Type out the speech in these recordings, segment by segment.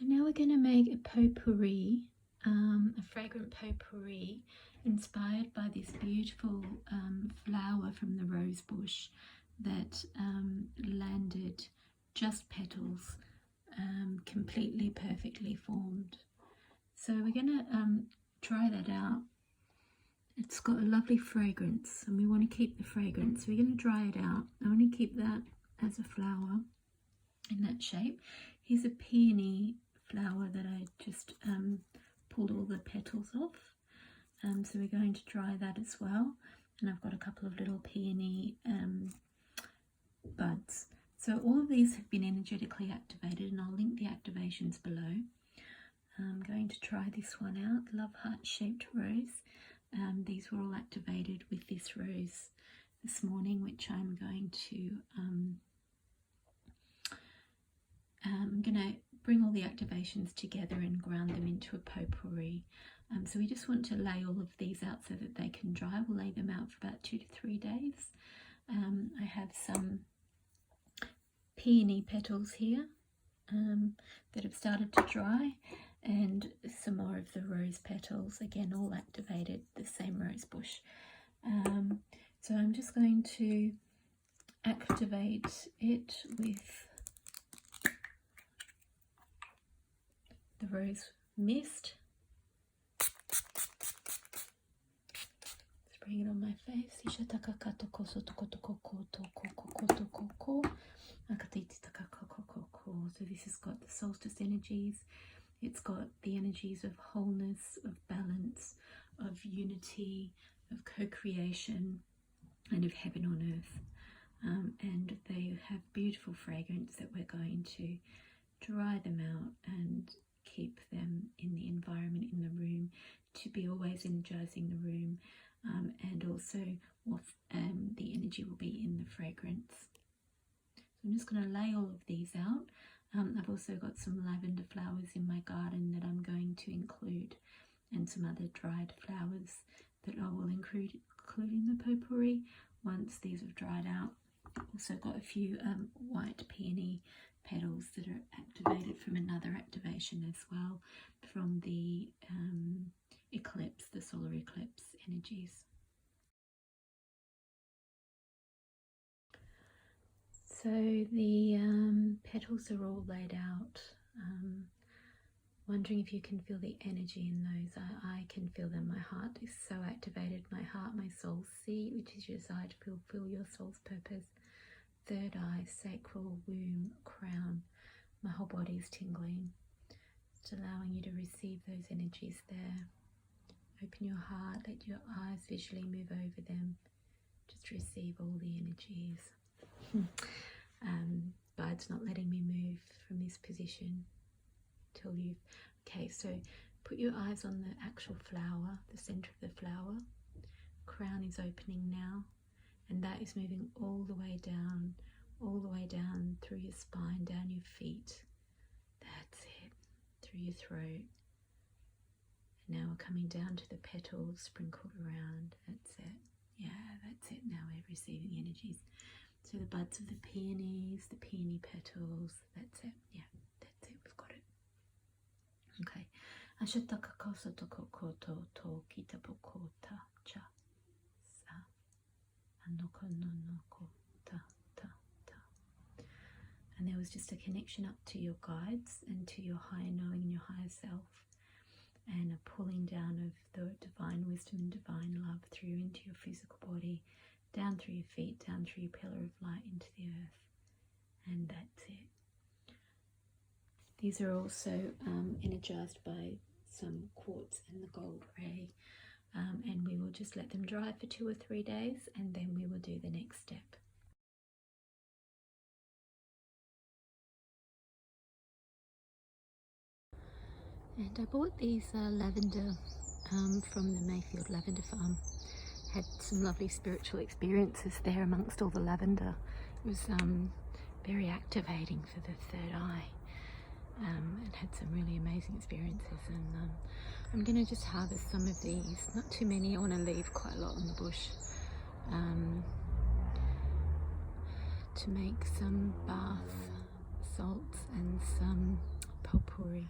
So now we're going to make a potpourri, a fragrant potpourri inspired by this beautiful flower from the rose bush that landed just petals, completely perfectly formed. So we're going to try that out. It's got a lovely fragrance and we want to keep the fragrance. So we're going to dry it out. I want to keep that as a flower in that shape. Here's a peony flower that I just pulled all the petals off. So we're going to dry that as well. And I've got a couple of little peony buds. So all of these have been energetically activated, and I'll link the activations below. I'm going to try this one out, Love Heart Shaped Rose. These were all activated with this rose this morning, which I'm going to bring all the activations together and ground them into a potpourri. So we just want to lay all of these out so that they can dry. We'll lay them out for about 2 to 3 days. I have some peony petals here that have started to dry, and some more of the rose petals, again all activated, the same rose bush. So I'm just going to activate it with the rose mist. Spraying it on my face. So this has got the solstice energies. It's got the energies of wholeness, of balance, of unity, of co-creation, and of heaven on earth. And they have beautiful fragrance that we're going to dry them out and keep them in the environment, in the room, to be always energizing the room, and also what the energy will be in the fragrance. So I'm just going to lay all of these out. I've also got some lavender flowers in my garden that I'm going to include, and some other dried flowers that I will include in the potpourri once these have dried out. Also got a few white peony petals that are activated from another activation as well, from the eclipse, the solar eclipse energies. So the petals are all laid out. Wondering if you can feel the energy in those. I can feel them. My heart is so activated. My heart, my soul seat, which is your desire to fulfill your soul's purpose. Third eye, sacral, womb, crown. My whole body is tingling. Just allowing you to receive those energies there. Open your heart, let your eyes visually move over them. Just receive all the energies. But it's not letting me move from this position till you've... Okay, so put your eyes on the actual flower, the center of the flower. Crown is opening now, and that is moving all the way down through your spine, down your feet. That's it, through your throat. And now we're coming down to the petals sprinkled around. That's it. Yeah, that's it. Now we're receiving the energies. So the buds of the peonies, the peony petals, that's it. Yeah, that's it. We've got it. Okay. And there was just a connection up to your guides and to your higher knowing and your higher self, and a pulling down of the divine wisdom and divine love through into your physical body, down through your feet, down through your pillar of light into the earth. And that's it. These are also energized by some quartz and the gold ray, and we will just let them dry for 2 or 3 days, and then we will do the next step. And I bought these lavender from the Mayfield Lavender Farm. Had some lovely spiritual experiences there amongst all the lavender. It was very activating for the third eye, and had some really amazing experiences. And I'm going to just harvest some of these, not too many. I want to leave quite a lot on the bush to make some bath salts and some potpourri.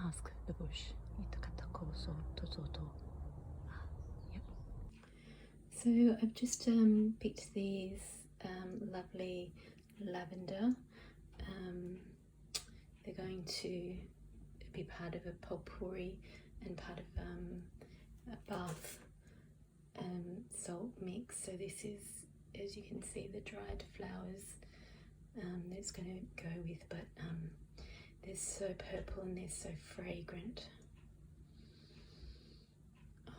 ask the bush. Yep. So I've just picked these lovely lavender. They're going to be part of a pourri and part of a bath salt mix. So this is, as you can see, the dried flowers that it's going to go with, but they're so purple and they're so fragrant. Oh,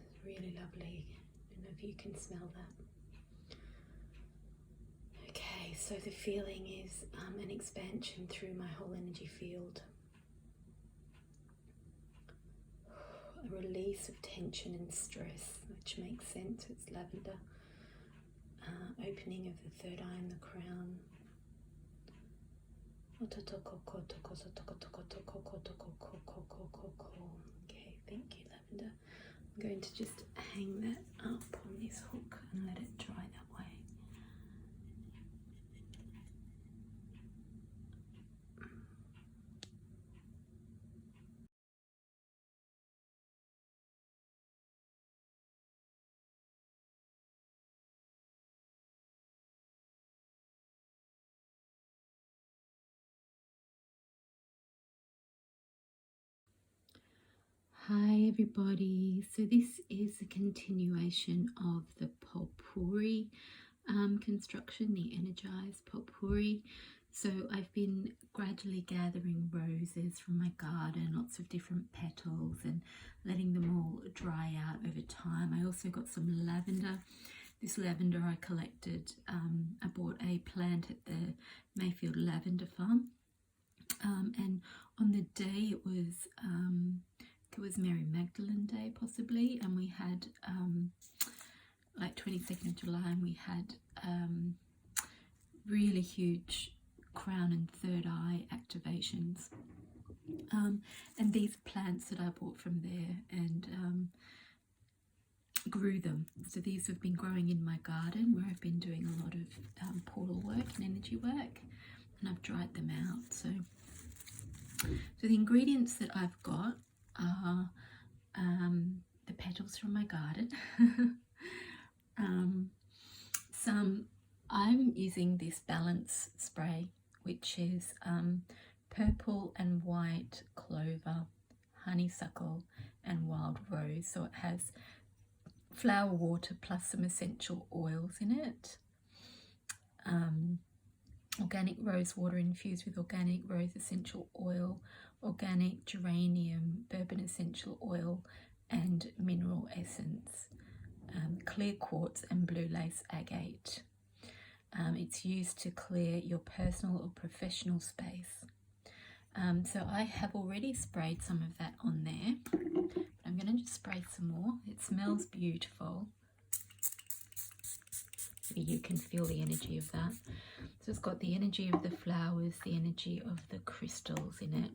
it's really lovely. I don't know if you can smell that. Okay, so the feeling is an expansion through my whole energy field. A release of tension and stress, which makes sense, it's lavender. Opening of the third eye and the crown. Okay, thank you, lavender. I'm going to just hang that up on this hook and let it dry that way. Hi everybody, so this is a continuation of the pourri construction, the energized pourri. So I've been gradually gathering roses from my garden, lots of different petals, and letting them all dry out over time. I also got some lavender. This lavender I collected, I bought a plant at the Mayfield Lavender Farm, and on the day it was Mary Magdalene Day possibly, and we had like 22nd of July, and we had really huge crown and third eye activations, and these plants that I bought from there and grew them. So these have been growing in my garden where I've been doing a lot of portal work and energy work, and I've dried them out. So the ingredients that I've got are the petals from my garden. I'm using this balance spray, which is purple and white clover, honeysuckle and wild rose. So it has flower water plus some essential oils in it. Organic rose water infused with organic rose essential oil, organic geranium, bourbon essential oil and mineral essence, clear quartz and blue lace agate. It's used to clear your personal or professional space. So I have already sprayed some of that on there. I'm going to just spray some more. It smells beautiful. Maybe you can feel the energy of that. So it's got the energy of the flowers, the energy of the crystals in it.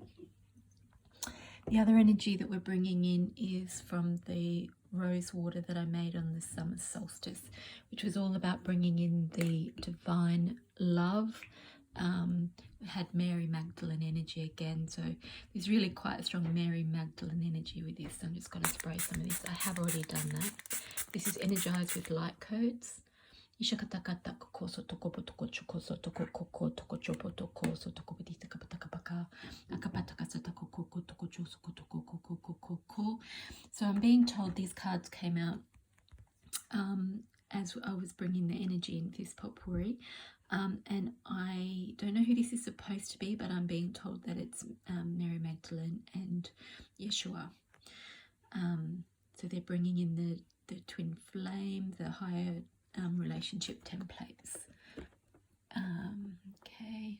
The other energy that we're bringing in is from the rose water that I made on the summer solstice, which was all about bringing in the divine love. We had Mary Magdalene energy again, so there's really quite a strong Mary Magdalene energy with this. So I'm just going to spray some of this. I have already done that. This is energized with light codes. So I'm being told these cards came out as I was bringing the energy into this potpourri, and I don't know who this is supposed to be, but I'm being told that it's Mary Magdalene and Yeshua. So they're bringing in the twin flame, the higher relationship templates. Okay.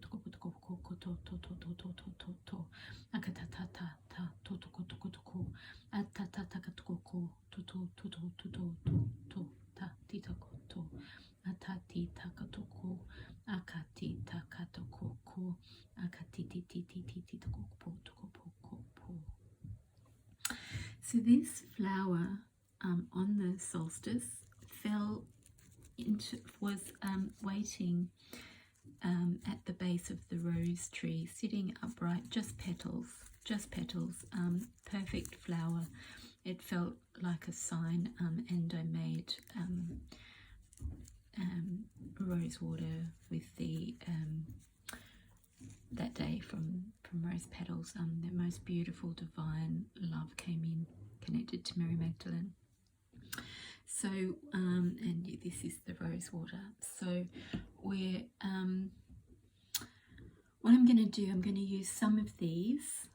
So this flower on the solstice was waiting at the base of the rose tree, sitting upright, just petals, perfect flower. It felt like a sign, and I made rose water with the that day from rose petals. The most beautiful divine love came in, connected to Mary Magdalene. So and this is the rose water. So we're what I'm going to do, I'm going to use some of these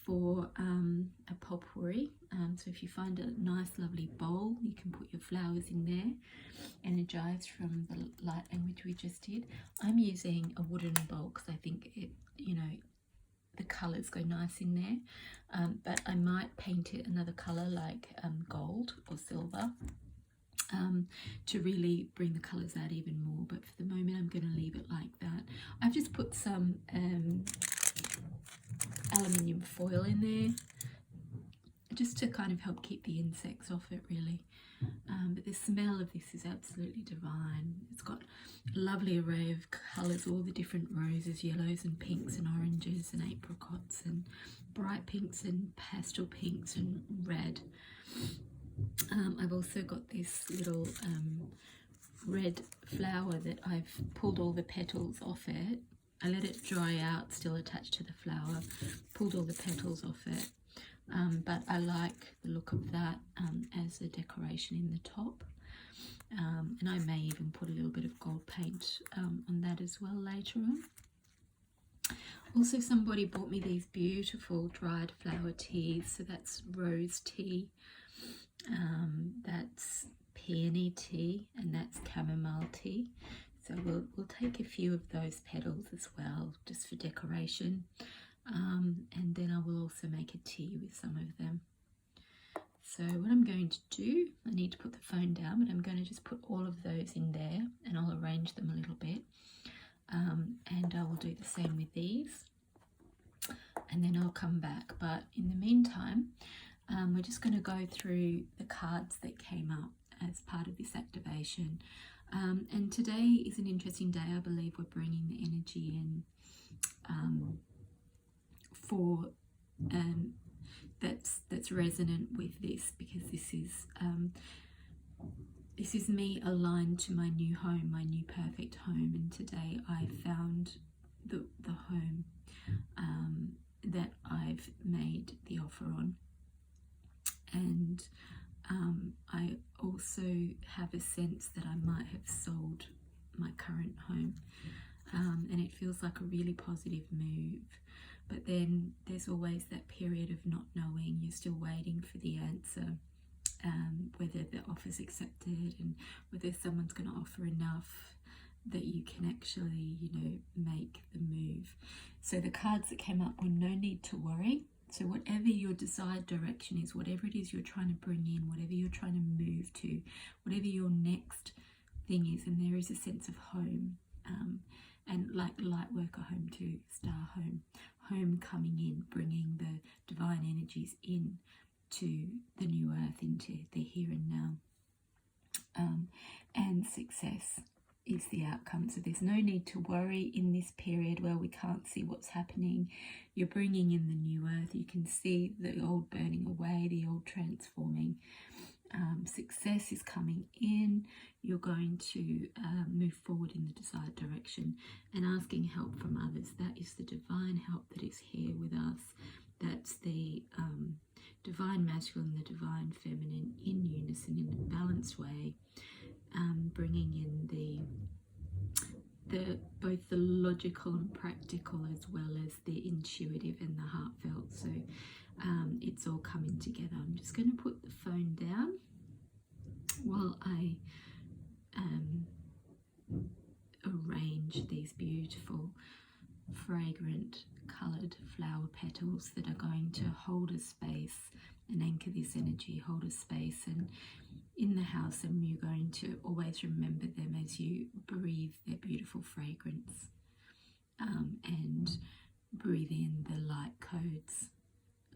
for a pourri. So if you find a nice lovely bowl, you can put your flowers in there, energized from the light language we just did. I'm using a wooden bowl because I think it, the colours go nice in there, but I might paint it another colour like gold or silver to really bring the colours out even more, but for the moment I'm going to leave it like that. I've just put some aluminium foil in there just to kind of help keep the insects off it, really. But the smell of this is absolutely divine. It's got a lovely array of colours, all the different roses, yellows and pinks and oranges and apricots and bright pinks and pastel pinks and red. I've also got this little red flower that I've pulled all the petals off it. I let it dry out, still attached to the flower, pulled all the petals off it. But I like the look of that as a decoration in the top. And I may even put a little bit of gold paint on that as well later on. Also, somebody bought me these beautiful dried flower teas. So that's rose tea, that's peony tea, and that's chamomile tea. So we'll take a few of those petals as well, just for decoration. And then I will also make a tea with some of them. So what I'm going to do, I need to put the phone down, but I'm going to just put all of those in there and I'll arrange them a little bit. And I will do the same with these. And then I'll come back. But in the meantime, we're just going to go through the cards that came up as part of this activation. And today is an interesting day. I believe we're bringing the energy in for that's resonant with this, because this is me aligned to my new home, my new perfect home. And today I found the home that I've made the offer on. And I also have a sense that I might have sold my current home, and it feels like a really positive move. But then there's always that period of not knowing. You're still waiting for the answer, whether the offer's accepted and whether someone's going to offer enough that you can actually, make the move. So the cards that came up were no need to worry. So whatever your desired direction is, whatever it is you're trying to bring in, whatever you're trying to move to, whatever your next thing is, and there is a sense of home, and like light worker home to star home coming in, bringing the divine energies in to the new earth, into the here and now, and success is the outcome. So there's no need to worry in this period where we can't see what's happening. You're bringing in the new earth. You can see the old burning away, the old transforming. Success is coming in. You're going to move forward in the desired direction, and asking help from others. That is the divine help that is here with us. That's the divine masculine, the divine feminine in unison, in a balanced way, bringing in both the logical and practical, as well as the intuitive and the heartfelt. So it's all coming together. I'm just going to put the phone down while I arrange these beautiful, fragrant, coloured flower petals that are going to hold a space and anchor this energy, hold a space and in the house, and you're going to always remember them as you breathe their beautiful fragrance and breathe in the light codes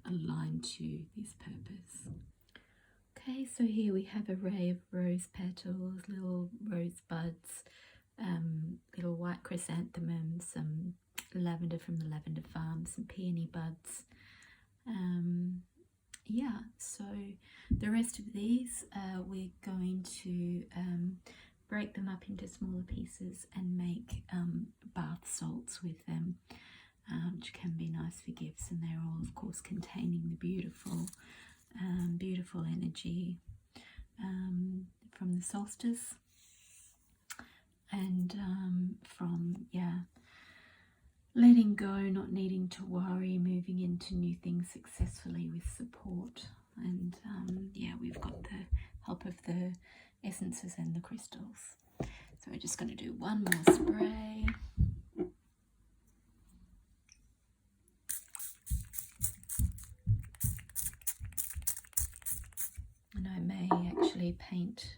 aligned to this purpose. Okay, so here we have an array of rose petals, little rose buds, little white chrysanthemums, some lavender from the lavender farm, some peony buds. Yeah, so the rest of these we're going to break them up into smaller pieces and make bath salts with them, which can be nice for gifts, and they're all of course containing the beautiful beautiful energy from the solstice and from letting go, not needing to worry, moving into new things successfully with support. And we've got the help of the essences and the crystals. So we're just going to do one more spray. And I may actually paint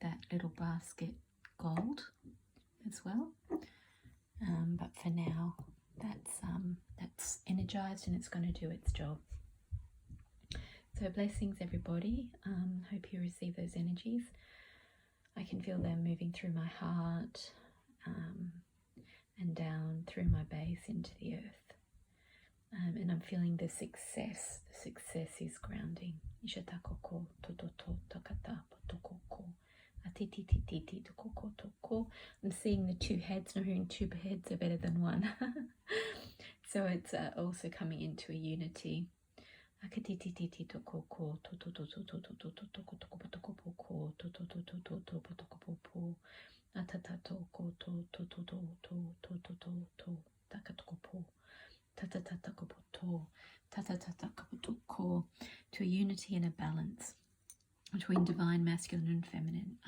that little basket gold as well. But for now, that's energized and it's going to do its job. So blessings, everybody. Hope you receive those energies. I can feel them moving through my heart and down through my base into the earth. And I'm feeling the success. The success is grounding. I'm seeing the two heads, and I'm hearing two heads are better than one. So it's also coming into a unity. To a unity and a balance between divine masculine and feminine.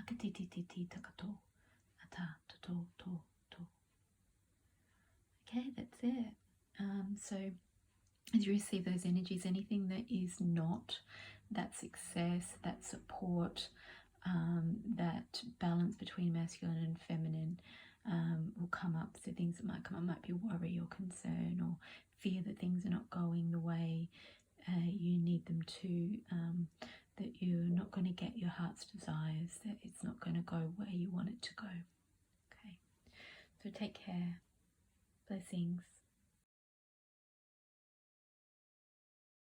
Okay, that's it. So as you receive those energies, anything that is not that success, that support, that balance between masculine and feminine will come up. So things that might come up might be worry or concern or fear that things are not going the way you need them to, that you're not going to get your heart's desires, that it's not going to go where you want it to go. Okay, so take care. Blessings.